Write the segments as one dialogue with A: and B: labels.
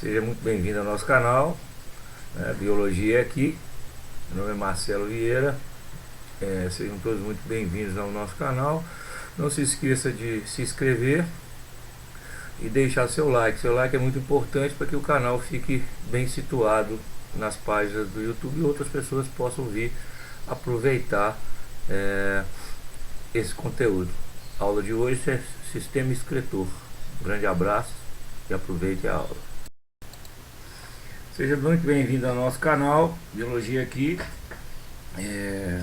A: Seja muito bem-vindo ao nosso canal, né? Biologia aqui. Meu nome é Marcelo Vieira. Sejam todos muito bem-vindos ao nosso canal. Não se esqueça de se inscrever e deixar seu like. Seu like é muito importante para que o canal fique bem situado nas páginas do YouTube e outras pessoas possam vir aproveitar esse conteúdo. A aula de hoje é Sistema Excretor. Um grande abraço e aproveite a aula. Seja muito bem-vindo ao nosso canal Biologia aqui.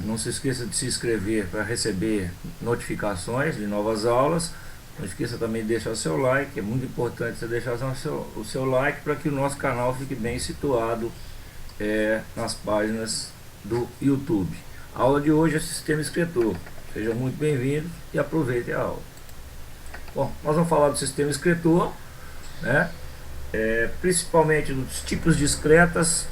A: Não se esqueça de se inscrever para receber notificações de novas aulas. Não esqueça também de deixar o seu like. É muito importante você deixar o seu like para que o nosso canal fique bem situado nas páginas do YouTube. A aula de hoje é Sistema Excretor. Sejam muito bem-vindos e aproveitem a aula. Bom, nós vamos falar do sistema excretor, né? Principalmente dos tipos de excretas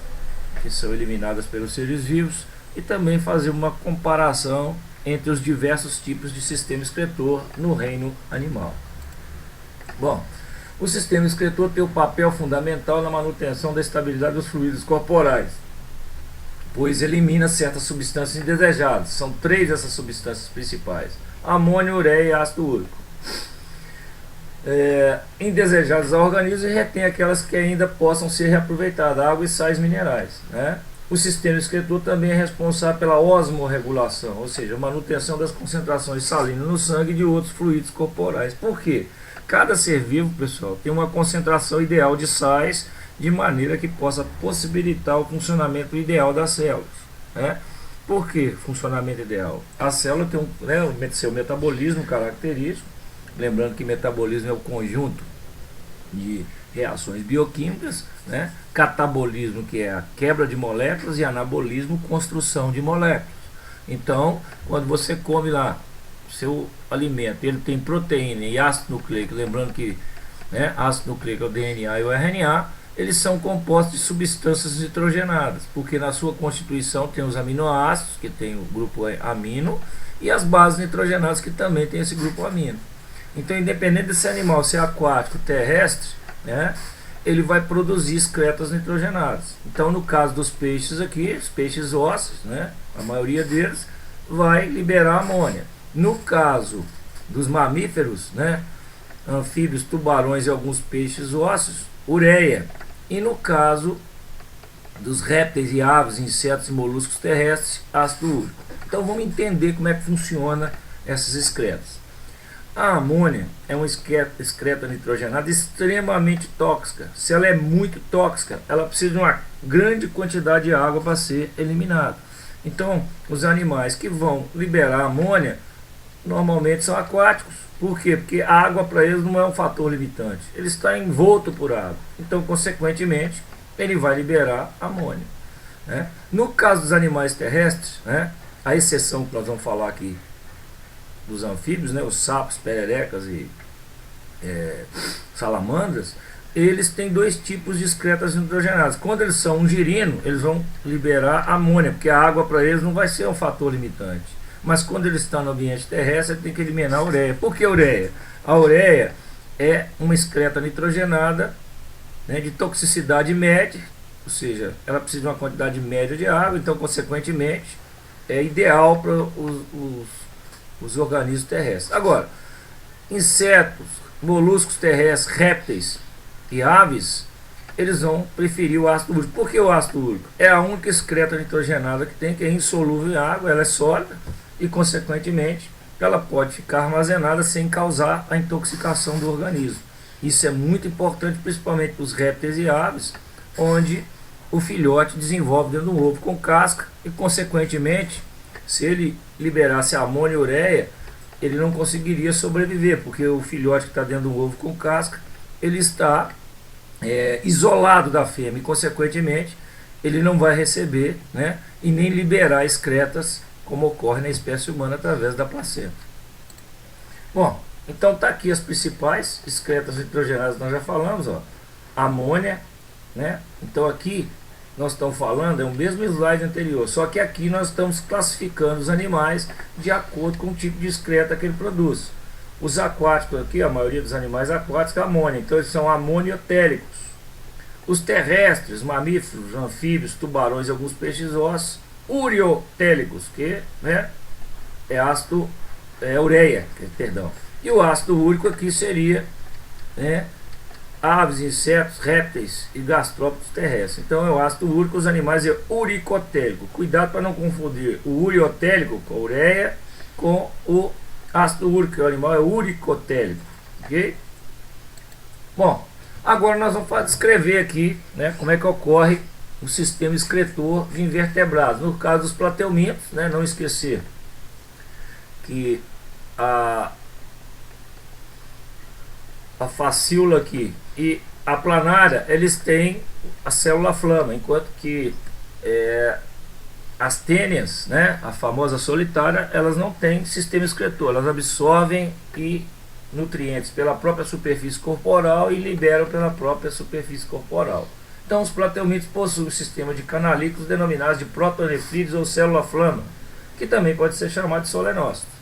A: que são eliminadas pelos seres vivos e também fazer uma comparação entre os diversos tipos de sistema excretor no reino animal. Bom, o sistema excretor tem um papel fundamental na manutenção da estabilidade dos fluidos corporais, pois elimina certas substâncias indesejadas. São 3 essas substâncias principais: amônia, ureia e ácido úrico. Indesejadas ao organismo e retém aquelas que ainda possam ser reaproveitadas, água e sais minerais, né? O sistema excretor também é responsável pela osmorregulação, ou seja, a manutenção das concentrações salinas no sangue e de outros fluidos corporais. Por quê? Cada ser vivo, pessoal, tem uma concentração ideal de sais, de maneira que possa possibilitar o funcionamento ideal das células, né? Por que funcionamento ideal? A célula tem seu metabolismo característico. Lembrando que metabolismo é o conjunto de reações bioquímicas, né? Catabolismo, que é a quebra de moléculas, e anabolismo, construção de moléculas. Então, quando você come lá seu alimento, ele tem proteína e ácido nucleico, lembrando que ácido nucleico é o DNA e o RNA, eles são compostos de substâncias nitrogenadas, porque na sua constituição tem os aminoácidos, que tem o grupo amino, e as bases nitrogenadas, que também tem esse grupo amino. Então, independente desse animal ser aquático, terrestre, né, ele vai produzir excretas nitrogenadas. Então, no caso dos peixes aqui, os peixes ósseos, né, a maioria deles vai liberar amônia. No caso dos mamíferos, né, anfíbios, tubarões e alguns peixes ósseos, ureia. E no caso dos répteis e aves, insetos e moluscos terrestres, ácido úrico. Então, vamos entender como é que funciona essas excretas. A amônia é uma excreta nitrogenada extremamente tóxica. Se ela é muito tóxica, ela precisa de uma grande quantidade de água para ser eliminada. Então, os animais que vão liberar amônia normalmente são aquáticos. Por quê? Porque a água para eles não é um fator limitante. Ele está envolto por água. Então, consequentemente, ele vai liberar amônia, né? No caso dos animais terrestres, né, a exceção que nós vamos falar aqui dos anfíbios, né, os sapos, pererecas e salamandras, eles têm 2 tipos de excretas nitrogenadas. Quando eles são um girino, eles vão liberar amônia, porque a água para eles não vai ser um fator limitante. Mas quando eles estão no ambiente terrestre, ele tem que eliminar a ureia. Por que ureia? A ureia é uma excreta nitrogenada, né, de toxicidade média, ou seja, ela precisa de uma quantidade média de água, então, consequentemente, é ideal para os organismos terrestres. Agora, insetos, moluscos terrestres, répteis e aves, eles vão preferir o ácido úrico. Por que o ácido úrico? É a única excreta nitrogenada que tem, que é insolúvel em água, ela é sólida e, consequentemente, ela pode ficar armazenada sem causar a intoxicação do organismo. Isso é muito importante, principalmente para os répteis e aves, onde o filhote desenvolve dentro do ovo com casca e, consequentemente, se ele liberasse amônia e ureia, ele não conseguiria sobreviver, porque o filhote que está dentro do ovo com casca, ele está isolado da fêmea e, consequentemente, ele não vai receber, né, e nem liberar excretas, como ocorre na espécie humana através da placenta. Bom, então tá aqui as principais excretas nitrogenadas, nós já falamos, ó, amônia, né? Então aqui nós estamos falando, é o mesmo slide anterior, só que aqui nós estamos classificando os animais de acordo com o tipo de excreta que ele produz. Os aquáticos aqui, a maioria dos animais aquáticos, é amônia, então eles são amoniotéricos. Os terrestres, mamíferos, anfíbios, tubarões e alguns peixes ossos, uriotélicos, que, né, é ureia, perdão. E o ácido úrico aqui seria, né, aves, insetos, répteis e gastrópodes terrestres. Então é o ácido úrico, os animais é uricotélico. Cuidado para não confundir o uriotélico com a ureia com o ácido úrico, que o animal é uricotélico, ok? Bom, agora nós vamos descrever aqui, né, como é que ocorre o sistema excretor de invertebrados. No caso dos plateumintos, né, não esquecer que a facíola aqui e a planária, eles têm a célula flama, enquanto que as tênias, né, a famosa solitária, elas não têm sistema excretor, elas absorvem nutrientes pela própria superfície corporal e liberam pela própria superfície corporal. Então os plateumintos possuem um sistema de canalículos denominados de protonefrídeos ou célula flama, que também pode ser chamado de solenócitos.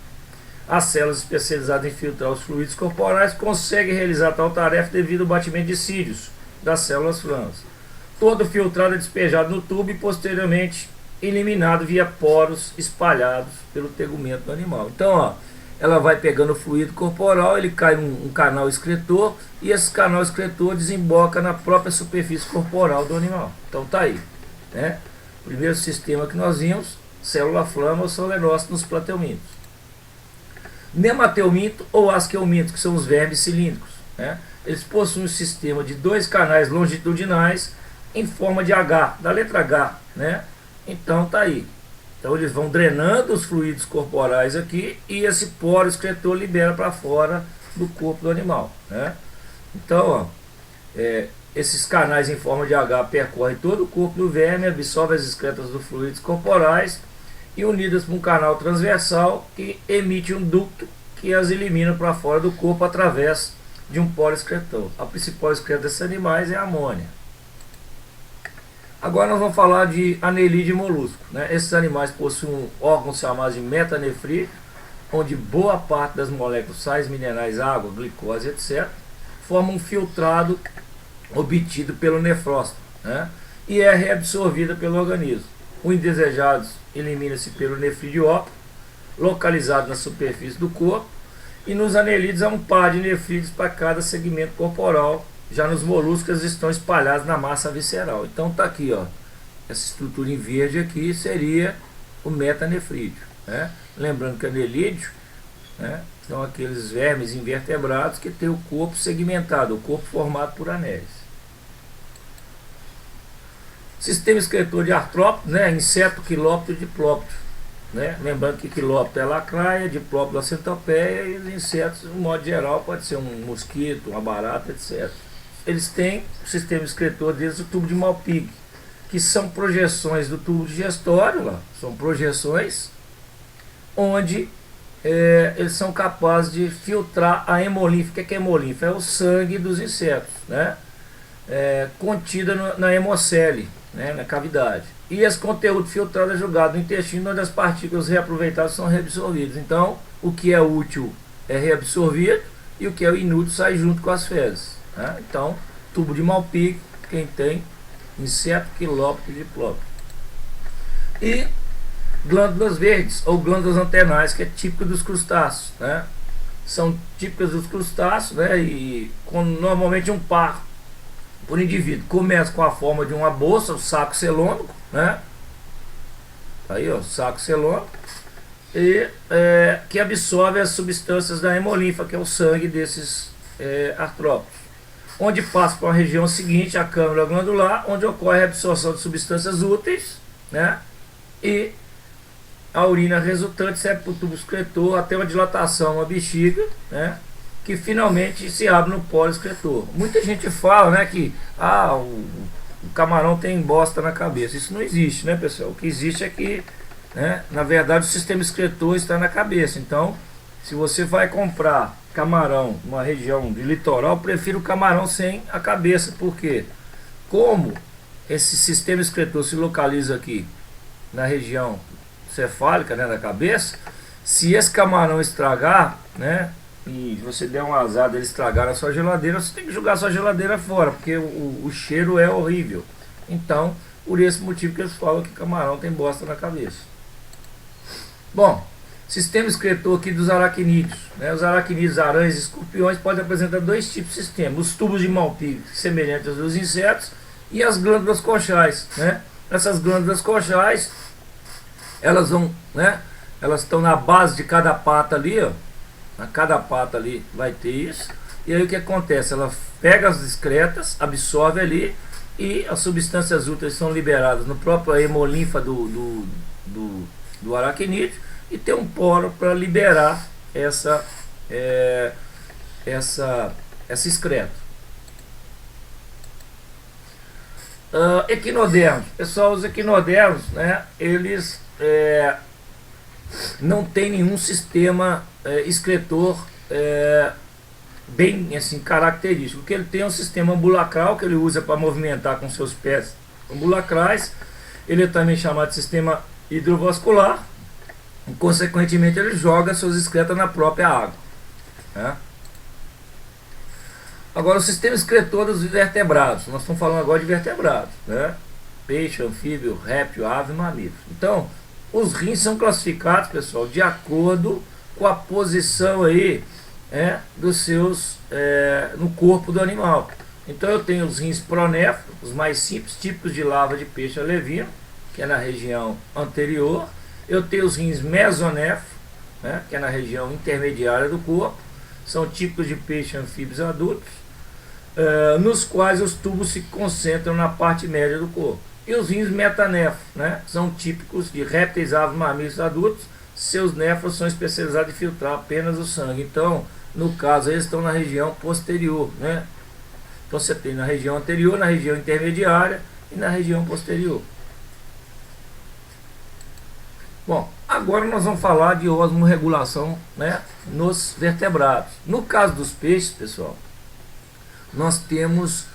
A: As células especializadas em filtrar os fluidos corporais conseguem realizar tal tarefa devido ao batimento de cílios das células flamas. Todo filtrado é despejado no tubo e posteriormente eliminado via poros espalhados pelo tegumento do animal. Então, ó, ela vai pegando o fluido corporal, ele cai num canal excretor e esse canal excretor desemboca na própria superfície corporal do animal. Então tá aí, né? Primeiro sistema que nós vimos, célula flama ou solenócito nos plateumintos. Nemateuminto ou asqueuminto, que são os vermes cilíndricos, né? Eles possuem um sistema de dois canais longitudinais em forma de H, da letra H, né? Então tá aí. Então eles vão drenando os fluidos corporais aqui e esse poro excretor libera para fora do corpo do animal, né? Então, ó, esses canais em forma de H percorrem todo o corpo do verme, absorvem as excretas dos fluidos corporais e unidas por um canal transversal que emite um ducto que as elimina para fora do corpo através de um poro excretor. A principal excreta desses animais é a amônia. Agora nós vamos falar de anelídeo e molusco, né? Esses animais possuem um órgão chamado de metanefrídeo, onde boa parte das moléculas sais minerais, água, glicose, etc., formam um filtrado obtido pelo nefróstomo, né? E é reabsorvida pelo organismo. O indesejado elimina-se pelo nefrídeo óptico, localizado na superfície do corpo, e nos anelídeos há um par de nefrídeos para cada segmento corporal. Já nos moluscos eles estão espalhados na massa visceral. Então tá aqui, ó, essa estrutura em verde aqui seria o metanefrídeo, né? Lembrando que anelídeo, né, são aqueles vermes invertebrados que têm o corpo segmentado, o corpo formado por anéis. Sistema excretor de artrópodes, né, inseto, quilóptero e diplóptero, né? Lembrando que quilóptero é lacraia, diplóptero é a centopeia e os insetos, no modo geral, pode ser um mosquito, uma barata, etc. Eles têm o sistema excretor deles, o tubo de Malpighi, que são projeções do tubo digestório, lá, são projeções onde eles são capazes de filtrar a hemolinfa. O que é hemolinfa? É o sangue dos insetos, né? Contida na hemocele, né, na cavidade. E esse conteúdo filtrado é jogado no intestino, onde as partículas reaproveitadas são reabsorvidas. Então, o que é útil é reabsorvido e o que é inútil sai junto com as fezes, né? Então, tubo de Malpighi, quem tem inseto, quilóptero e diplóptero. E glândulas verdes ou glândulas antenais, que é típico dos crustáceos, né? São típicas dos crustáceos, né? E normalmente um par por indivíduo começa com a forma de uma bolsa, o saco celônico, né? Aí, ó, saco celônico, e que absorve as substâncias da hemolinfa, que é o sangue desses artrópodes, onde passa para a região seguinte, a câmara glandular, onde ocorre a absorção de substâncias úteis, né? E a urina resultante serve para o tubo excretor até uma dilatação, uma bexiga, né? Que finalmente se abre no poro excretor. Muita gente fala, né, que o camarão tem bosta na cabeça. Isso não existe, né, pessoal? O que existe é que, né, na verdade, o sistema excretor está na cabeça. Então, se você vai comprar camarão numa região de litoral, prefiro o camarão sem a cabeça, porque como esse sistema excretor se localiza aqui na região cefálica, né, da cabeça, se esse camarão estragar, né, e você der um azar dele estragar a sua geladeira, você tem que jogar a sua geladeira fora, porque o cheiro é horrível. Então, por esse motivo que eles falam que camarão tem bosta na cabeça. Bom, sistema excretor aqui dos aracnídeos, né? Os aracnídeos, aranhas e escorpiões podem apresentar dois tipos de sistema: os tubos de Malpighi, semelhantes aos dos insetos, e as glândulas coxais, né? Essas glândulas coxais, elas vão, né? Elas estão na base de cada pata ali, ó. Cada pata ali vai ter isso. E aí o que acontece? Ela pega as excretas, absorve ali, e as substâncias úteis são liberadas no próprio hemolinfa do aracnídeo, e tem um poro para liberar essa excreta. Equinodermos, pessoal, os equinodermos, né, eles não tem nenhum sistema excretor bem assim característico. O que ele tem é um sistema ambulacral que ele usa para movimentar com seus pés ambulacrais. Ele é também chamado de sistema hidrovascular, e consequentemente ele joga suas excretas na própria água, né? Agora, o sistema excretor dos vertebrados. Nós estamos falando agora de vertebrados, né? Peixe, anfíbio, réptil, ave e mamífero. Então, os rins são classificados, pessoal, de acordo com a posição aí dos seus no corpo do animal. Então eu tenho os rins pronéfros, os mais simples, típicos de larva de peixe alevino, que é na região anterior. Eu tenho os rins mesonéfros, né, que é na região intermediária do corpo, são típicos de peixes anfíbios adultos, nos quais os tubos se concentram na parte média do corpo. E os rins metanéfros, né, são típicos de répteis, aves, mamíferos adultos. Seus néfros são especializados em filtrar apenas o sangue. Então, no caso, eles estão na região posterior, né? Então você tem na região anterior, na região intermediária e na região posterior. Bom, agora nós vamos falar de osmorregulação, né, nos vertebrados. No caso dos peixes, pessoal, nós temos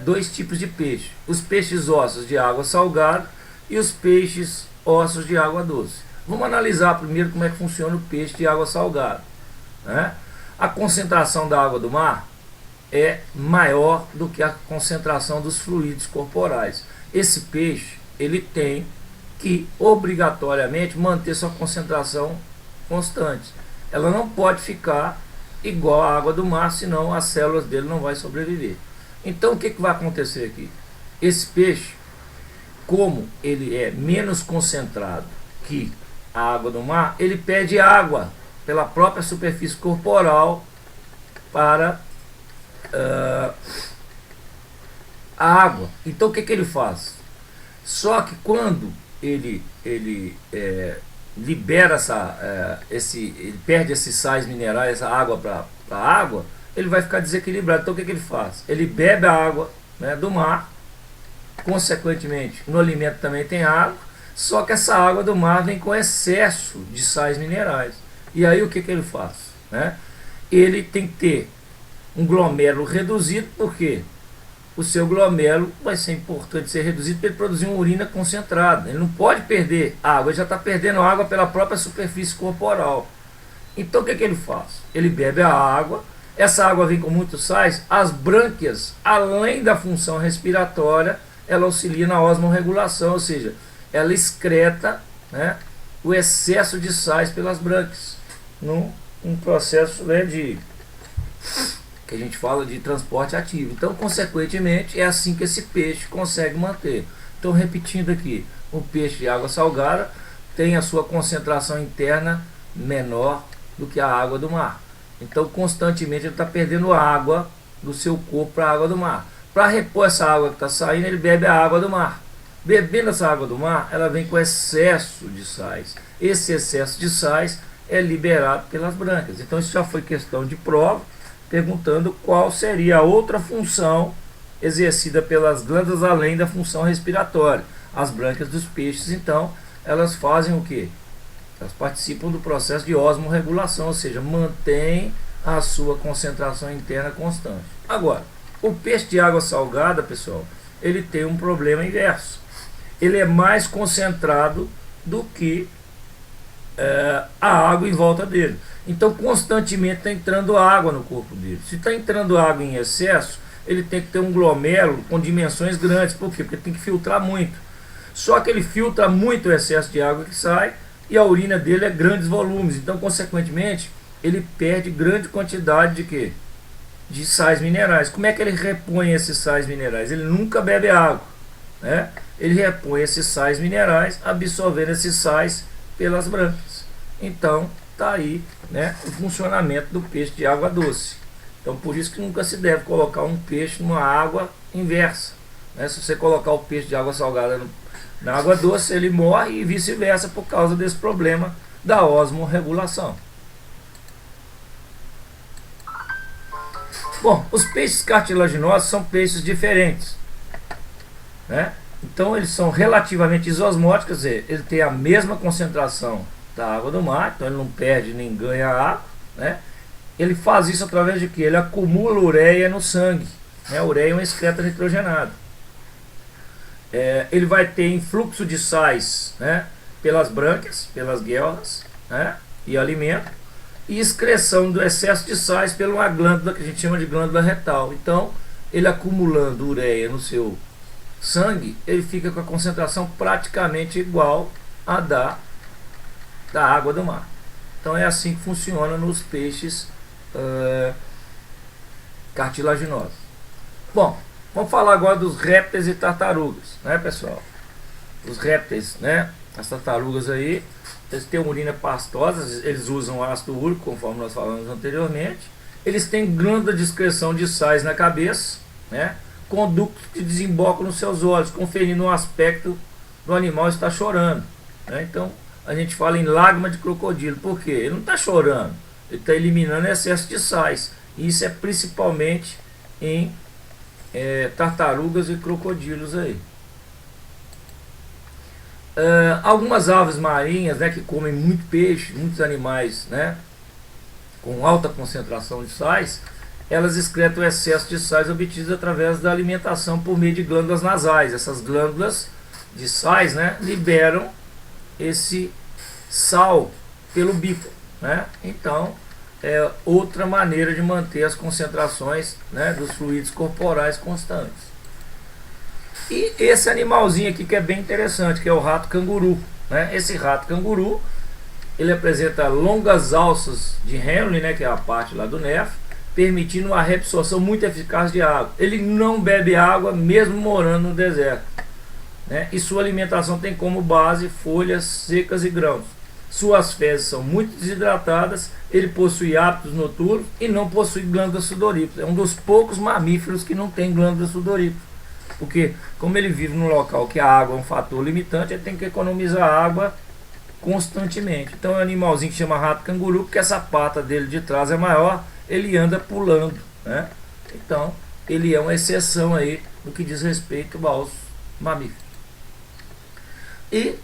A: dois tipos de peixe: os peixes ossos de água salgada e os peixes ossos de água doce. Vamos analisar primeiro como é que funciona o peixe de água salgada, né? A concentração da água do mar é maior do que a concentração dos fluidos corporais. Esse peixe, ele tem que obrigatoriamente manter sua concentração constante. Ela não pode ficar igual à água do mar, senão as células dele não vão sobreviver. Então o que vai acontecer aqui? Esse peixe, como ele é menos concentrado que a água do mar, ele perde água pela própria superfície corporal para a água. Então o que ele faz? Só que quando ele libera ele perde esses sais minerais, essa água para a água, ele vai ficar desequilibrado. Então o que ele faz? Ele bebe a água, né, do mar, consequentemente no alimento também tem água, só que essa água do mar vem com excesso de sais minerais. E aí o que ele faz, né? Ele tem que ter um glomérulo reduzido, porque o seu glomérulo vai ser importante ser reduzido para ele produzir uma urina concentrada. Ele não pode perder água, ele já está perdendo água pela própria superfície corporal. Então o que ele faz? Ele bebe a água, essa água vem com muitos sais, as brânquias, além da função respiratória, ela auxilia na osmorregulação, ou seja, ela excreta, né, o excesso de sais pelas brânquias, num processo, né, que a gente fala de transporte ativo. Então, consequentemente, é assim que esse peixe consegue manter. Então, repetindo aqui, o peixe de água salgada tem a sua concentração interna menor do que a água do mar. Então, constantemente, ele está perdendo água do seu corpo para a água do mar. Para repor essa água que está saindo, ele bebe a água do mar. Bebendo essa água do mar, ela vem com excesso de sais. Esse excesso de sais é liberado pelas brânquias. Então, isso já foi questão de prova, perguntando qual seria a outra função exercida pelas glândulas além da função respiratória. As brânquias dos peixes, então, elas fazem o quê? Elas participam do processo de osmorregulação, ou seja, mantém a sua concentração interna constante. Agora, o peixe de água salgada, pessoal, ele tem um problema inverso. Ele é mais concentrado do que a água em volta dele. Então constantemente está entrando água no corpo dele. Se está entrando água em excesso, ele tem que ter um glomérulo com dimensões grandes. Por quê? Porque tem que filtrar muito. Só que ele filtra muito o excesso de água que sai e a urina dele é grandes volumes. Então, consequentemente, ele perde grande quantidade de quê? De sais minerais. Como é que ele repõe esses sais minerais? Ele nunca bebe água, né? Ele repõe esses sais minerais, absorvendo esses sais pelas brânquias. Então, tá aí, né, o funcionamento do peixe de água doce. Então, por isso que nunca se deve colocar um peixe numa água inversa, né? Se você colocar o peixe de água salgada na água doce, ele morre e vice-versa por causa desse problema da osmorregulação. Bom, os peixes cartilaginosos são peixes diferentes, né? Então eles são relativamente isosmóticos, quer dizer, ele tem a mesma concentração da água do mar, então ele não perde nem ganha água, né? Ele faz isso através de quê? Ele acumula ureia no sangue, né? A ureia é um excreto nitrogenado. Ele vai ter influxo de sais, né, pelas brânquias, pelas guelras, né, e alimento, e excreção do excesso de sais pela uma glândula que a gente chama de glândula retal. Então, ele acumulando ureia no seu sangue, ele fica com a concentração praticamente igual à da água do mar. Então é assim que funciona nos peixes cartilaginosos. Bom, vamos falar agora dos répteis e tartarugas, né, pessoal? Os répteis, né, as tartarugas aí, eles têm urina pastosa, eles usam ácido úrico, conforme nós falamos anteriormente. Eles têm glândula de excreção de sais na cabeça, né, conductos que desembocam nos seus olhos, conferindo um aspecto do animal estar chorando, né? Então, a gente fala em lágrima de crocodilo. Por quê? Ele não está chorando, ele está eliminando excesso de sais. E isso é principalmente em tartarugas e crocodilos aí. Algumas aves marinhas, né, que comem muito peixe, muitos animais, né, com alta concentração de sais, elas excretam o excesso de sais obtidos através da alimentação por meio de glândulas nasais. Essas glândulas de sais, né, liberam esse sal pelo bico, né? Então é outra maneira de manter as concentrações, né, dos fluidos corporais constantes. E esse animalzinho aqui que é bem interessante, que é o rato canguru, né? Esse rato canguru, ele apresenta longas alças de Henle, né, que é a parte lá do nervo, permitindo uma reabsorção muito eficaz de água. Ele não bebe água mesmo morando no deserto, né? E sua alimentação tem como base folhas secas e grãos. Suas fezes são muito desidratadas, ele possui hábitos noturnos e não possui glândulas sudoríparas. É um dos poucos mamíferos que não tem glândulas sudoríparas. Porque, como ele vive num local que a água é um fator limitante, ele tem que economizar água constantemente. Então é um animalzinho que chama rato canguru, porque essa pata dele de trás é maior, ele anda pulando, né? Então, ele é uma exceção aí no que diz respeito aos mamíferos. E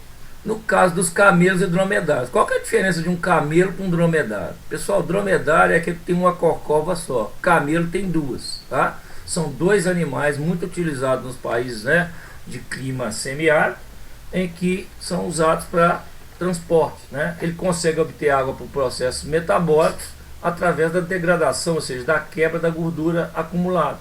A: no caso dos camelos e dromedários, qual que é a diferença de um camelo com um dromedário? Pessoal, dromedário é aquele que tem uma corcova só, camelo tem duas, tá? São dois animais muito utilizados nos países, né, de clima semiárido, em que são usados para transporte, né? Ele consegue obter água por processos metabólicos através da degradação, ou seja, da quebra da gordura acumulada.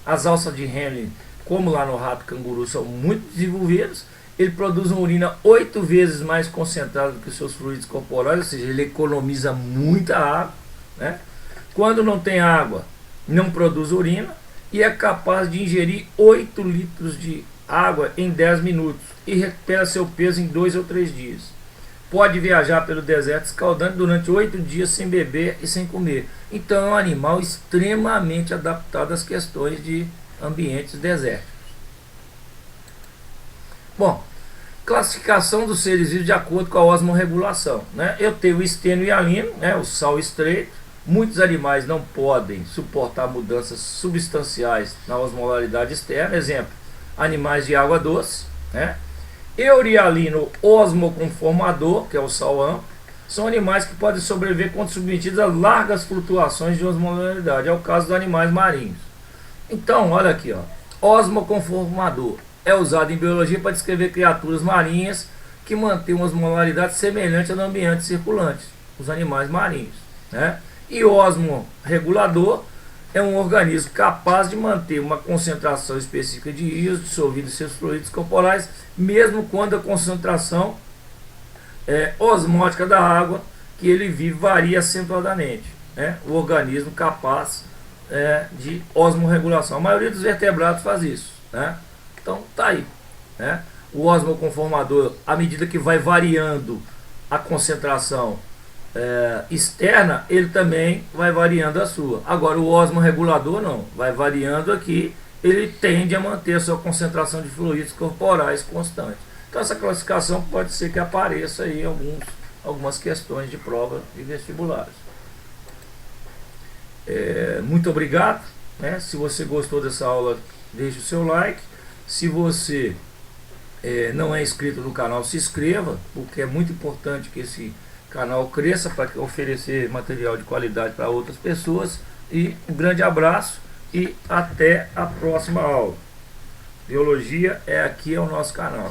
A: As alças de Henle, como lá no rato canguru, são muito desenvolvidas. Ele produz uma urina 8 vezes mais concentrada do que os seus fluidos corporais, ou seja, ele economiza muita água, né? Quando não tem água, não produz urina e é capaz de ingerir 8 litros de água em 10 minutos e recupera seu peso em 2 ou 3 dias. Pode viajar pelo deserto escaldante durante 8 dias sem beber e sem comer. Então é um animal extremamente adaptado às questões de ambientes desérticos. Bom, classificação dos seres vivos de acordo com a osmorregulação, né? Eu tenho o estênio hialino, né, o sal estreito. Muitos animais não podem suportar mudanças substanciais na osmolaridade externa. Exemplo, animais de água doce, né? Eurialino osmoconformador, que é o sal amplo, são animais que podem sobreviver quando submetidos a largas flutuações de osmolaridade. É o caso dos animais marinhos. Então, olha aqui, ó, osmoconformador é usado em biologia para descrever criaturas marinhas que mantém uma osmolaridade semelhante ao do ambiente circulante, os animais marinhos, né? E o osmorregulador é um organismo capaz de manter uma concentração específica de íons dissolvidos em seus fluidos corporais, mesmo quando a concentração osmótica da água que ele vive varia acentuadamente, né? O organismo capaz de osmorregulação. A maioria dos vertebrados faz isso, né? Então tá aí, né? O osmoconformador, à medida que vai variando a concentração externa, ele também vai variando a sua. Agora o osmorregulador não, vai variando aqui, ele tende a manter a sua concentração de fluidos corporais constante. Então essa classificação pode ser que apareça aí em algumas questões de prova de vestibulares. Muito obrigado, né? Se você gostou dessa aula, deixe o seu like. Se você não é inscrito no canal, se inscreva, porque é muito importante que esse canal cresça para oferecer material de qualidade para outras pessoas. E um grande abraço e até a próxima aula. Biologia aqui é o nosso canal.